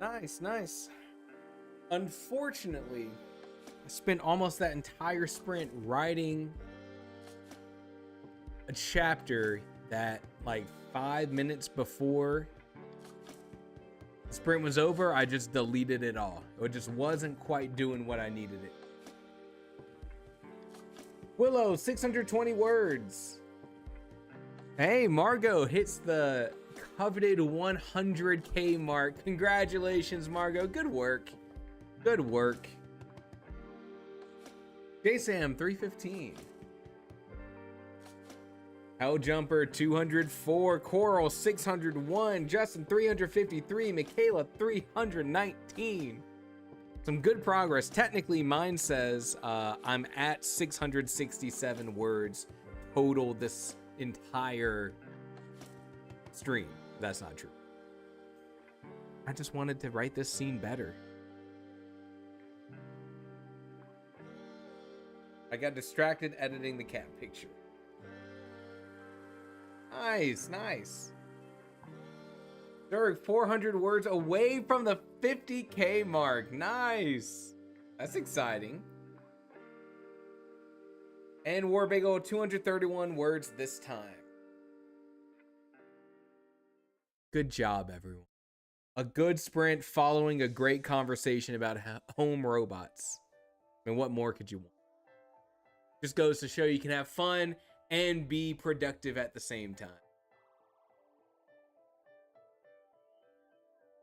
Nice, nice. Unfortunately, I spent almost that entire sprint writing a chapter that, like, 5 minutes before the sprint was over, I just deleted it all. It just wasn't quite doing what I needed it. Willow, 620 words. Hey, Margot hits the coveted 100K mark. Congratulations, Margot. Good work. Good work. JSam, 315. Helljumper, 204. Coral, 601. Justin, 353. Michaela, 319. Some good progress. Technically, mine says I'm at 667 words total this entire stream. That's not true. I just wanted to write this scene better. I got distracted editing the cat picture. Nice, nice. Dirk, 400 words away from the 50K mark. Nice. That's exciting. And Warbagel, 231 words this time. Good job, everyone. A good sprint following a great conversation about home robots. I mean, what more could you want? Just goes to show you can have fun and be productive at the same time.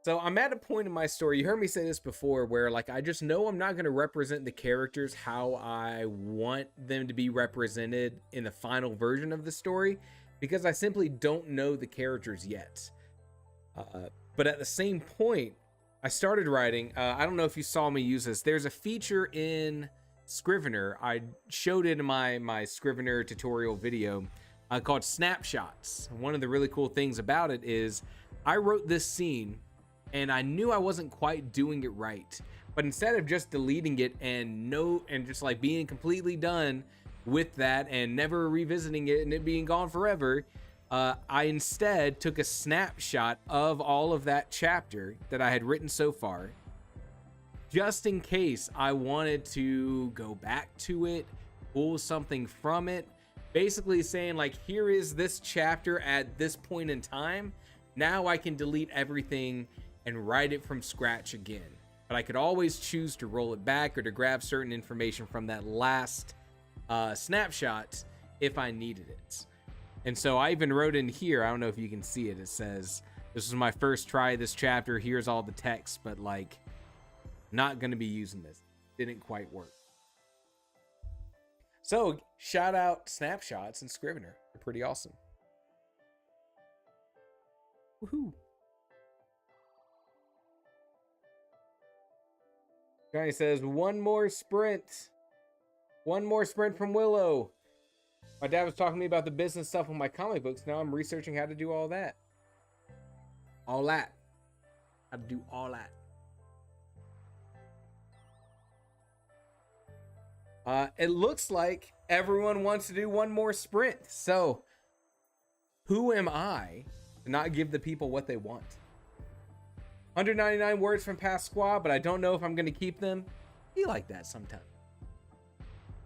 So I'm at a point in my story, you heard me say this before, where like I just know I'm not going to represent the characters how I want them to be represented in the final version of the story, because I simply don't know the characters yet. But at the same point, I started writing, I don't know if you saw me use this, there's a feature in Scrivener, I showed it in my Scrivener tutorial video, called Snapshots. One of the really cool things about it is I wrote this scene and I knew I wasn't quite doing it right, but instead of just deleting it and just like being completely done with that and never revisiting it and it being gone forever, I instead took a snapshot of all of that chapter that I had written so far, just in case I wanted to go back to it, pull something from it, basically saying like, here is this chapter at this point in time. Now I can delete everything and write it from scratch again. But I could always choose to roll it back or to grab certain information from that last snapshot if I needed it. And so I even wrote in here, I don't know if you can see it, it says, this was my first try of this chapter, here's all the text, but like, not gonna be using this. Didn't quite work. So shout out Snapshots and Scrivener. They're pretty awesome. Woohoo. Johnny says, one more sprint. One more sprint from Willow. My dad was talking to me about the business stuff with my comic books. Now I'm researching how to do all that. All that. How to do all that. It looks like everyone wants to do one more sprint. So, who am I to not give the people what they want? 199 words from past squad, but I don't know if I'm going to keep them. Be like that sometimes.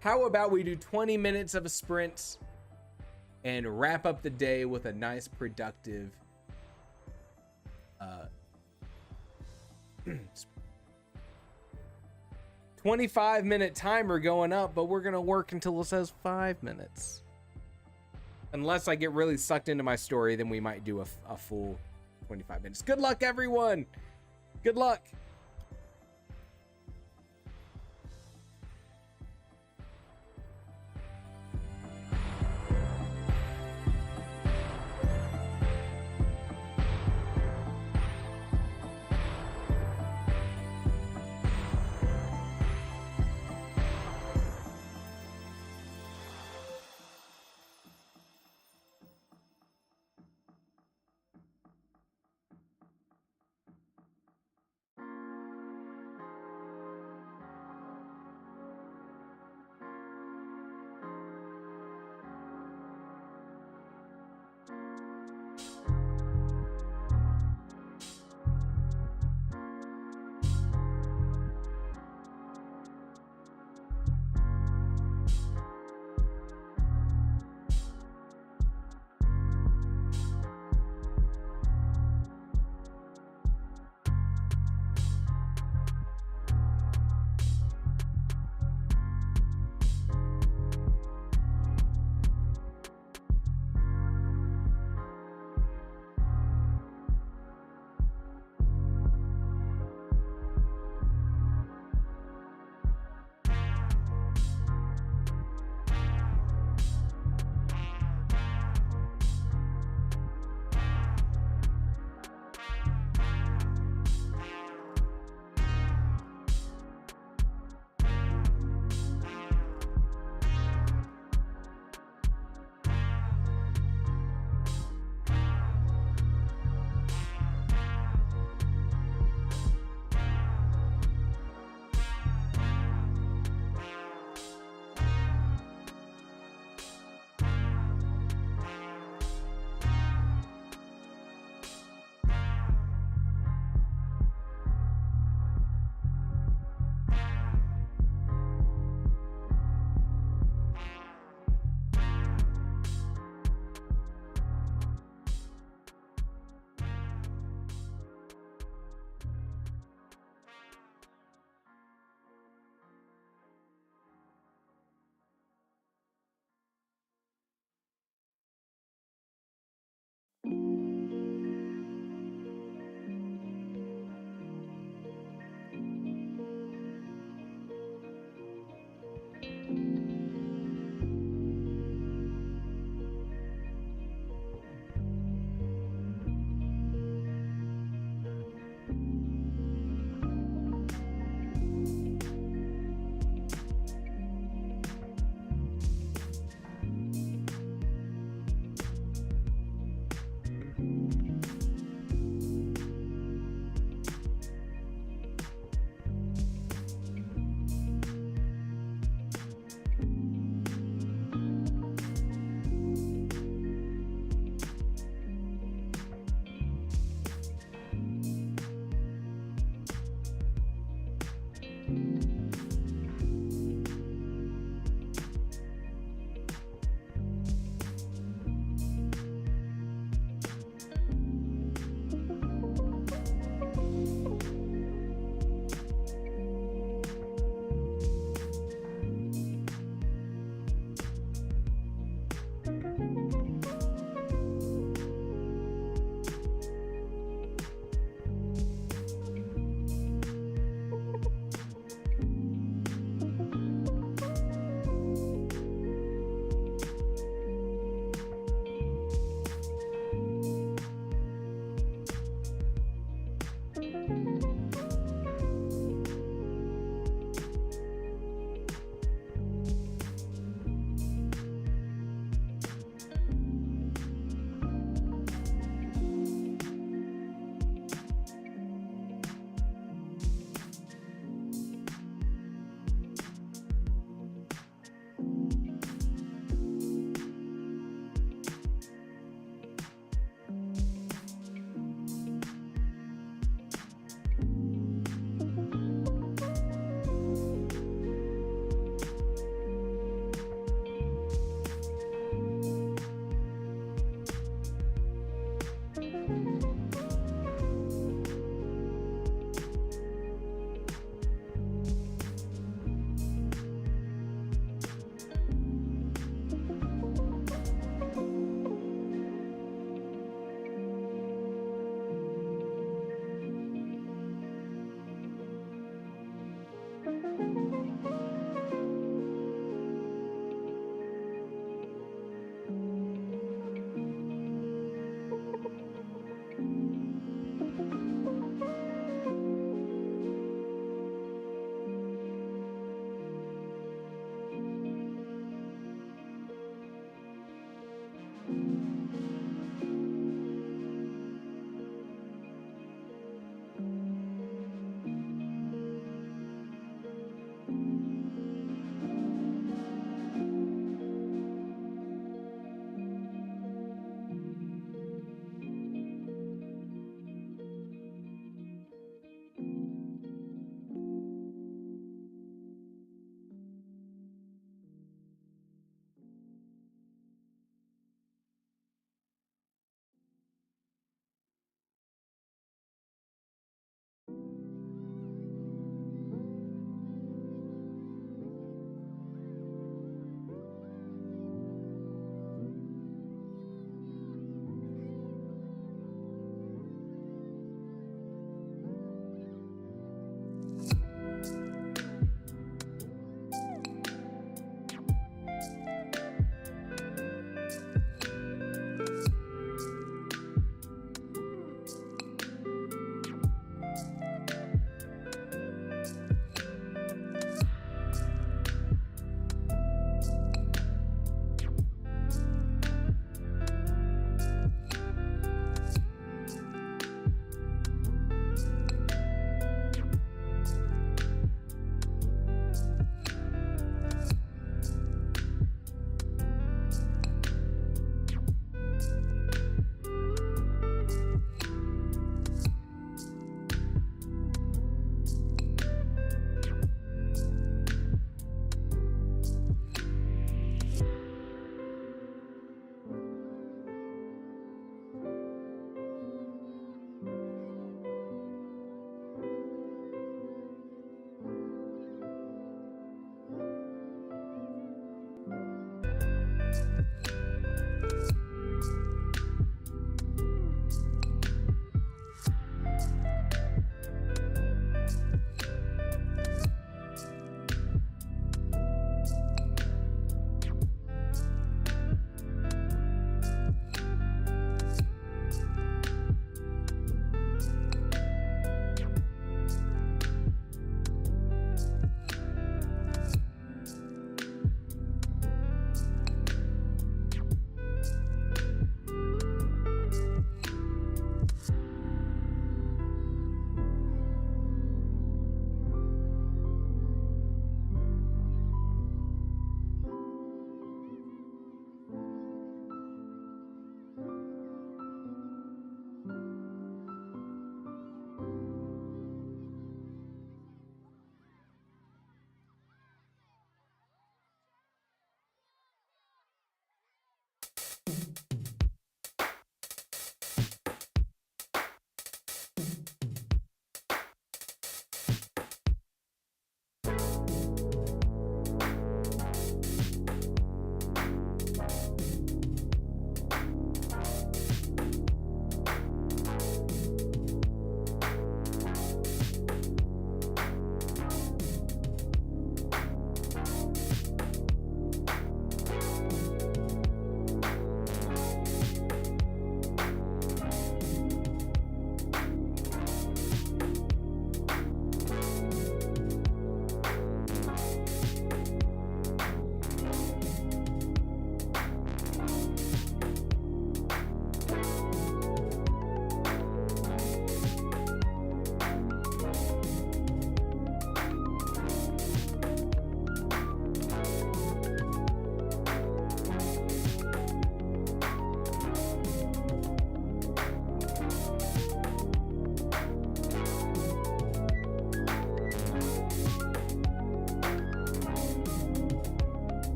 How about we do 20 minutes of a sprint and wrap up the day with a nice, productive 25-minute timer going up, but we're going to work until it says 5 minutes. Unless I get really sucked into my story, then we might do a full 25 minutes. Good luck, everyone. Good luck.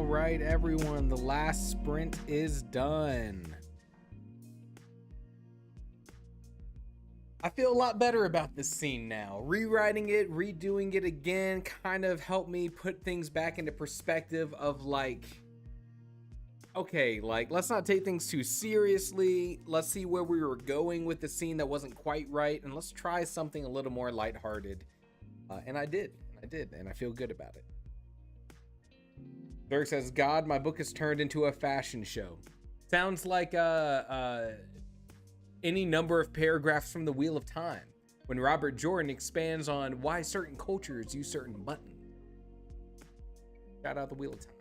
right, everyone, the last sprint is done. I feel a lot better about this scene now. Rewriting it, redoing it again, kind of helped me put things back into perspective of like, okay, like, let's not take things too seriously. Let's see where we were going with the scene that wasn't quite right, and let's try something a little more lighthearted. And I did, and I feel good about it. Dirk says, God, my book has turned into a fashion show. Sounds like any number of paragraphs from the Wheel of Time, when Robert Jordan expands on why certain cultures use certain buttons. Shout out the Wheel of Time.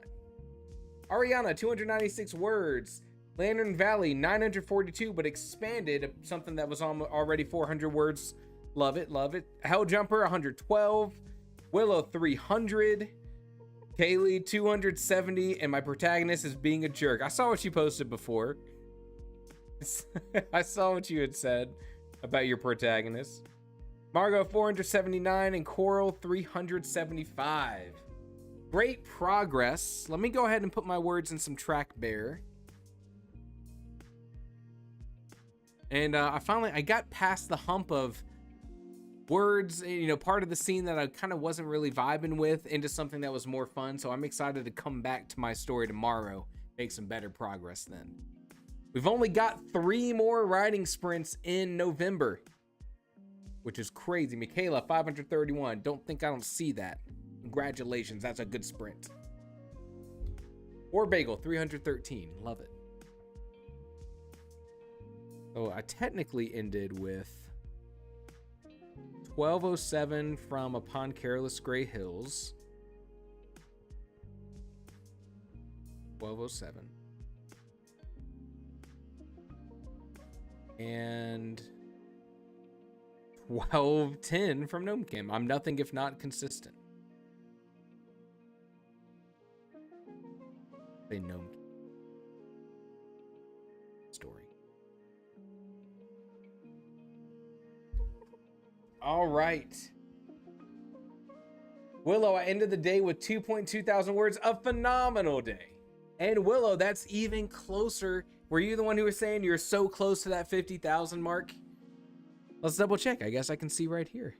Ariana, 296 words. Lantern Valley, 942, but expanded something that was already 400 words. Love it, love it. Helljumper, 112. Willow, 300. Kaylee, 270, and my protagonist is being a jerk. I saw what you posted before. I saw what you had said about your protagonist. Margot, 479, and Coral, 375. Great progress. Let me go ahead and put my words in some track bear. And I got past the hump of words, you know, part of the scene that I kind of wasn't really vibing with, into something that was more fun. So I'm excited to come back to my story tomorrow, make some better progress then. We've only got 3 more writing sprints in November, which is crazy. Michaela, 531. Don't think I don't see that. Congratulations, that's a good sprint. Or Bagel, 313. Love it. So I technically ended with 1207 from Upon Careless Gray Hills. 1207. And 1210 from Gnome Kim. I'm nothing if not consistent. Say Gnome Kim. Story. All right. Willow, I ended the day with 2.2 thousand words. A phenomenal day. And Willow, that's even closer. Were you the one who was saying you're so close to that 50,000 mark? Let's double check. I guess I can see right here.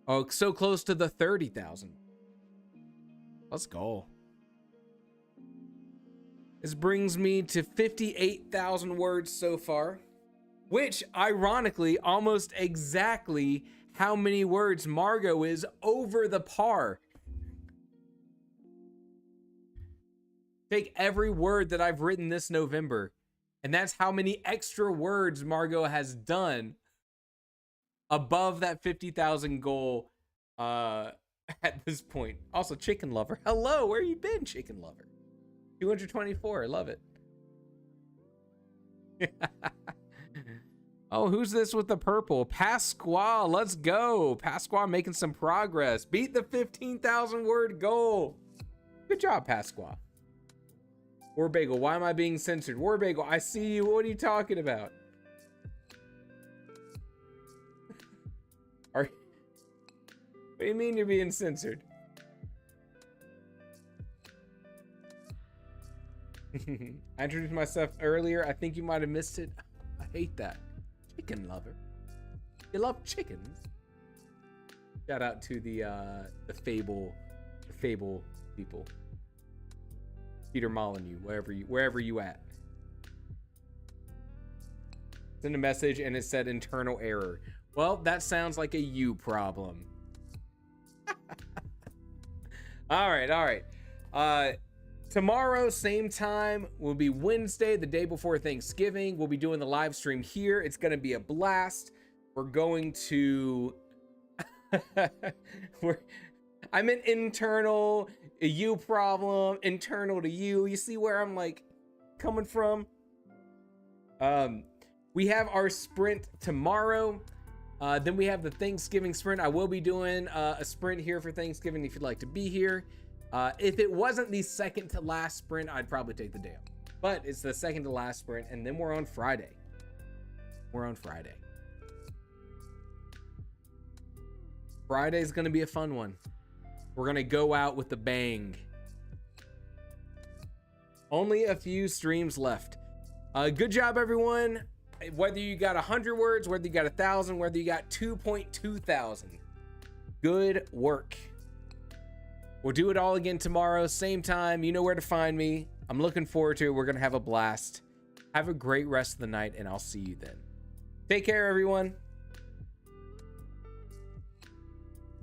Oh, so close to the 30,000. Let's go. This brings me to 58,000 words so far, which ironically, almost exactly how many words Margot is over the par. Take every word that I've written this November, and that's how many extra words Margot has done above that 50,000 goal at this point. Also, Chicken Lover. Hello, where you been, Chicken Lover? 224, I love it. Oh, who's this with the purple? Pasquale, let's go. Pasquale making some progress. Beat the 15,000 word goal. Good job, Pasquale. War Bagel, why am I being censored? War Bagel, I see you. What are you talking about? What do you mean you're being censored? I introduced myself earlier. I think you might have missed it. I hate that. Chicken Lover. You love chickens. Shout out to the Fable people. Peter Molyneux, wherever you at. Send a message and it said internal error. Well, that sounds like a you problem. All right. Tomorrow, same time, will be Wednesday, the day before Thanksgiving. We'll be doing the live stream here. It's going to be a blast. We're going to... I'm an internal, a you problem, internal to you. You see where I'm like coming from? We have our sprint tomorrow. Then we have the Thanksgiving sprint. I will be doing a sprint here for Thanksgiving if you'd like to be here. If it wasn't the second to last sprint, I'd probably take the day off. But it's the second to last sprint, and then we're on Friday. Friday's gonna be a fun one. We're gonna go out with a bang. Only a few streams left. Good job, everyone. Whether you got 100 words, whether you got 1,000, whether you got 2.2 thousand. Good work. We'll do it all again tomorrow, same time. You know where to find me. I'm looking forward to it. We're going to have a blast. Have a great rest of the night, and I'll see you then. Take care, everyone.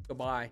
Goodbye.